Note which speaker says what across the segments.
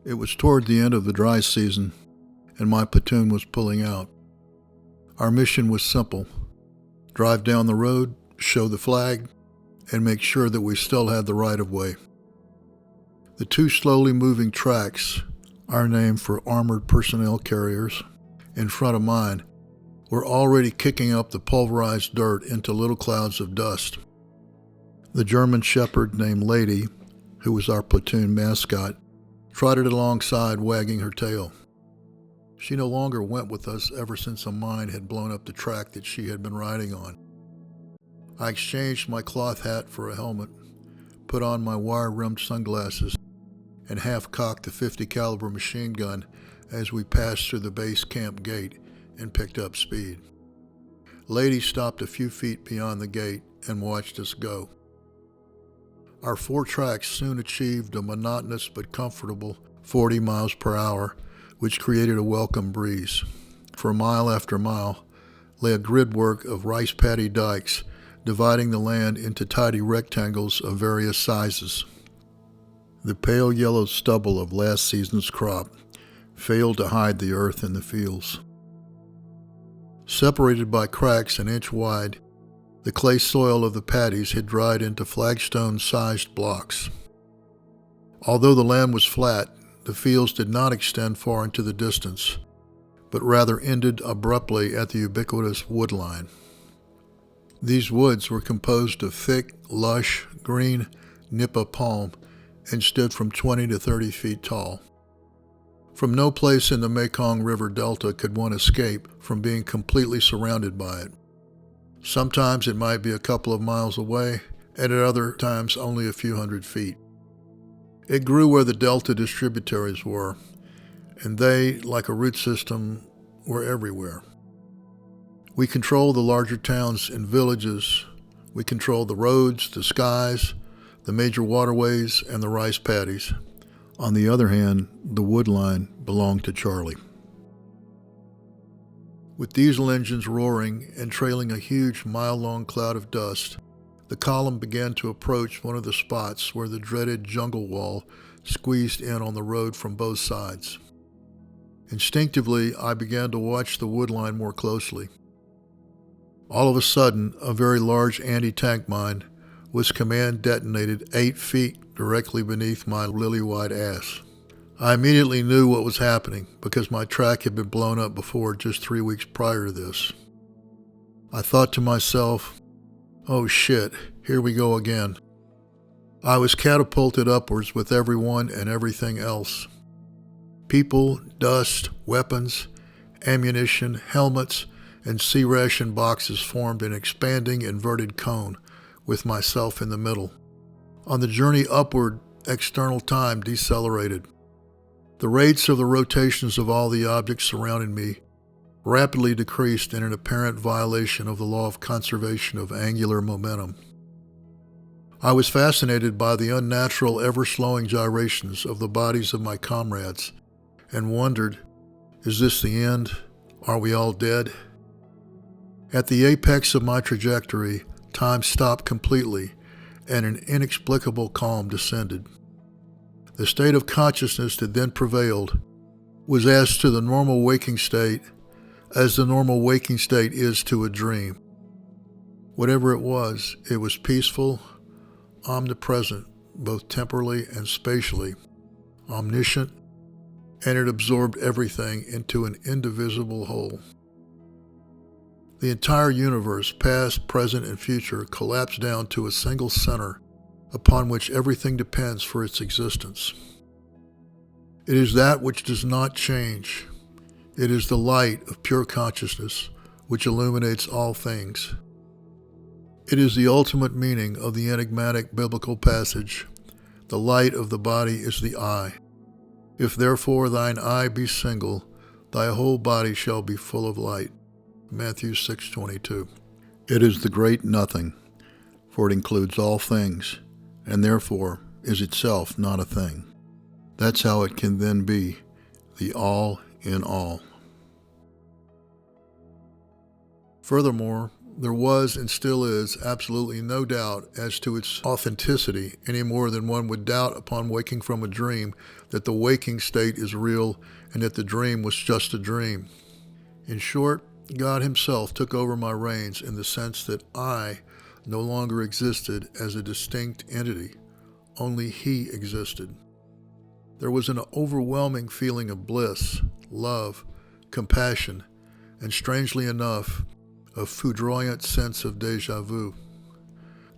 Speaker 1: It was toward the end of the dry season, and my platoon was pulling out. Our mission was simple: drive down the road, show the flag, and make sure that we still had the right-of-way. The two slowly moving tracks, our name for armored personnel carriers, in front of mine, were already kicking up the pulverized dirt into little clouds of dust. The German shepherd named Lady, who was our platoon mascot, trotted alongside, wagging her tail. She no longer went with us ever since a mine had blown up the track that she had been riding on. I exchanged my cloth hat for a helmet, put on my wire-rimmed sunglasses, and half-cocked the .50 caliber machine gun as we passed through the base camp gate and picked up speed. Lady stopped a few feet beyond the gate and watched us go. Our 4 tracks soon achieved a monotonous but comfortable 40 miles per hour, which created a welcome breeze. For mile after mile lay a gridwork of rice paddy dikes, dividing the land into tidy rectangles of various sizes. The pale yellow stubble of last season's crop failed to hide the earth in the fields. Separated by cracks an inch wide, the clay soil of the paddies had dried into flagstone-sized blocks. Although the land was flat, the fields did not extend far into the distance, but rather ended abruptly at the ubiquitous wood line. These woods were composed of thick, lush, green nipa palm and stood from 20 to 30 feet tall. From no place in the Mekong River Delta could one escape from being completely surrounded by it. Sometimes it might be a couple of miles away, and at other times only a few hundred feet. It grew where the delta distributaries were, and they, like a root system, were everywhere. We controlled the larger towns and villages. We controlled the roads, the skies, the major waterways, and the rice paddies. On the other hand, the wood line belonged to Charlie. With diesel engines roaring and trailing a huge mile-long cloud of dust, the column began to approach one of the spots where the dreaded jungle wall squeezed in on the road from both sides. Instinctively, I began to watch the wood line more closely. All of a sudden, a very large anti-tank mine was command detonated 8 feet directly beneath my lily-white ass. I immediately knew what was happening because my track had been blown up before just 3 weeks prior to this. I thought to myself, oh shit, here we go again. I was catapulted upwards with everyone and everything else. People, dust, weapons, ammunition, helmets, and C-ration boxes formed an expanding inverted cone with myself in the middle. On the journey upward, external time decelerated. The rates of the rotations of all the objects surrounding me rapidly decreased in an apparent violation of the law of conservation of angular momentum. I was fascinated by the unnatural, ever-slowing gyrations of the bodies of my comrades and wondered, is this the end? Are we all dead? At the apex of my trajectory, time stopped completely and an inexplicable calm descended. The state of consciousness that then prevailed was as to the normal waking state as the normal waking state is to a dream. Whatever it was peaceful, omnipresent, both temporally and spatially, omniscient, and it absorbed everything into an indivisible whole. The entire universe, past, present, and future, collapsed down to a single center upon which everything depends for its existence. It is that which does not change. It is the light of pure consciousness which illuminates all things. It is the ultimate meaning of the enigmatic biblical passage, the light of the body is the eye. If therefore thine eye be single, thy whole body shall be full of light. Matthew 6:22. It is the great nothing, for it includes all things, and therefore is itself not a thing. That's how it can then be the all in all. Furthermore, There was and still is absolutely no doubt as to its authenticity, any more than one would doubt upon waking from a dream that the waking state is real and that the dream was just a dream. In short, God Himself took over my reins in the sense that I no longer existed as a distinct entity. Only He existed. There was an overwhelming feeling of bliss, love, compassion, and strangely enough, a foudroyant sense of déjà vu.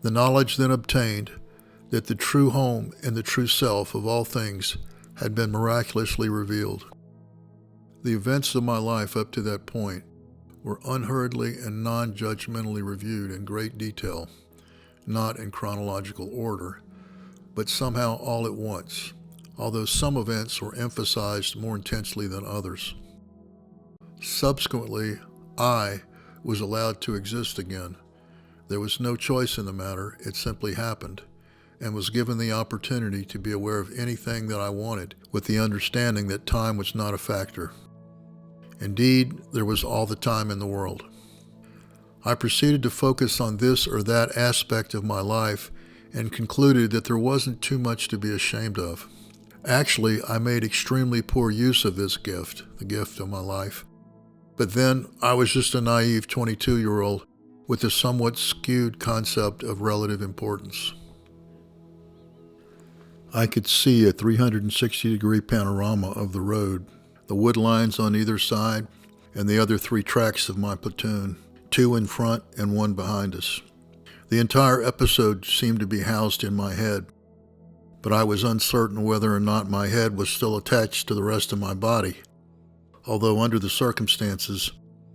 Speaker 1: The knowledge then obtained that the true home and the true self of all things had been miraculously revealed. The events of my life up to that point were unhurriedly and non-judgmentally reviewed in great detail, not in chronological order, but somehow all at once, although some events were emphasized more intensely than others. Subsequently, I was allowed to exist again. There was no choice in the matter, it simply happened, and was given the opportunity to be aware of anything that I wanted, with the understanding that time was not a factor. Indeed, there was all the time in the world. I proceeded to focus on this or that aspect of my life and concluded that there wasn't too much to be ashamed of. Actually, I made extremely poor use of this gift, the gift of my life. But then I was just a naive 22-year-old with a somewhat skewed concept of relative importance. I could see a 360-degree panorama of the road, the wood lines on either side, and the other 3 tracks of my platoon, 2 in front and 1 behind us. The entire episode seemed to be housed in my head, but I was uncertain whether or not my head was still attached to the rest of my body. Although under the circumstances,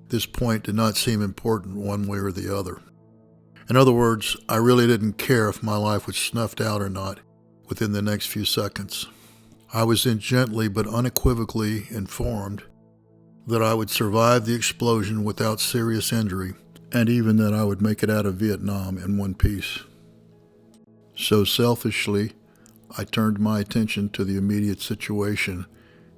Speaker 1: this point did not seem important one way or the other. In other words, I really didn't care if my life was snuffed out or not within the next few seconds. I was then gently but unequivocally informed that I would survive the explosion without serious injury, and even that I would make it out of Vietnam in one piece. So selfishly, I turned my attention to the immediate situation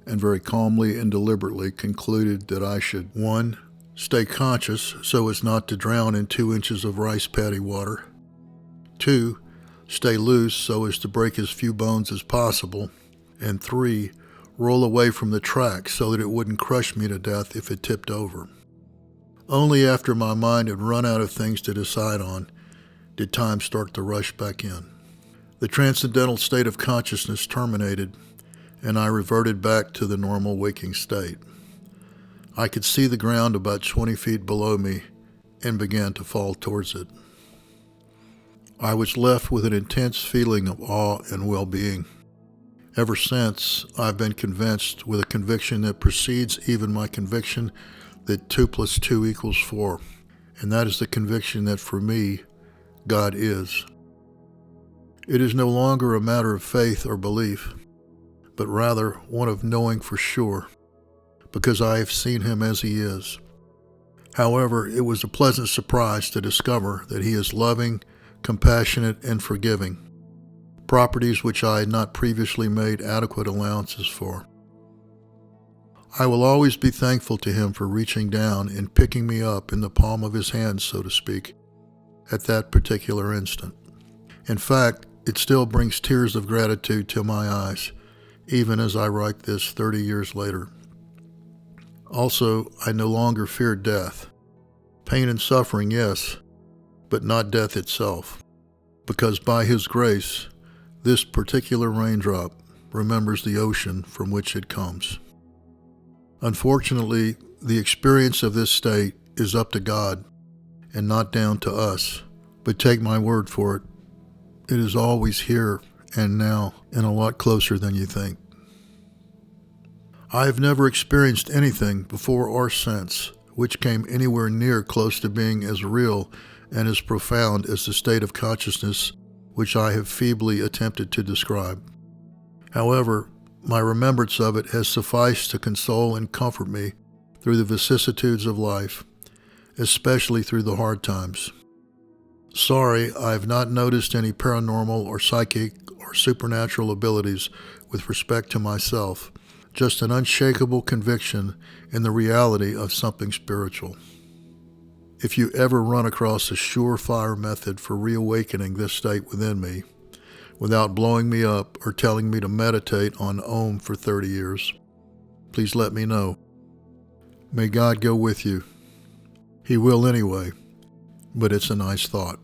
Speaker 1: and very calmly and deliberately concluded that I should 1. Stay conscious so as not to drown in 2 inches of rice paddy water. 2. Stay loose so as to break as few bones as possible. And 3. Roll away from the track so that it wouldn't crush me to death if it tipped over. Only after my mind had run out of things to decide on did time start to rush back in. The transcendental state of consciousness terminated, and I reverted back to the normal waking state. I could see the ground about 20 feet below me and began to fall towards it. I was left with an intense feeling of awe and well-being. Ever since, I've been convinced with a conviction that precedes even my conviction that 2 + 2 = 4, and that is the conviction that for me, God is. It is no longer a matter of faith or belief, but rather one of knowing for sure, because I have seen Him as He is. However, it was a pleasant surprise to discover that He is loving, compassionate, and forgiving, properties which I had not previously made adequate allowances for. I will always be thankful to Him for reaching down and picking me up in the palm of His hand, so to speak, at that particular instant. In fact, it still brings tears of gratitude to my eyes, even as I write this 30 years later. Also, I no longer fear death. Pain and suffering, yes, but not death itself, because by His grace, this particular raindrop remembers the ocean from which it comes. Unfortunately, the experience of this state is up to God and not down to us, but take my word for it, it is always here and now and a lot closer than you think. I have never experienced anything before or since which came anywhere near close to being as real and as profound as the state of consciousness which I have feebly attempted to describe. However, my remembrance of it has sufficed to console and comfort me through the vicissitudes of life, especially through the hard times. Sorry, I have not noticed any paranormal or psychic or supernatural abilities with respect to myself, just an unshakable conviction in the reality of something spiritual. If you ever run across a surefire method for reawakening this state within me, without blowing me up or telling me to meditate on Om for 30 years, please let me know. May God go with you. He will anyway, but it's a nice thought.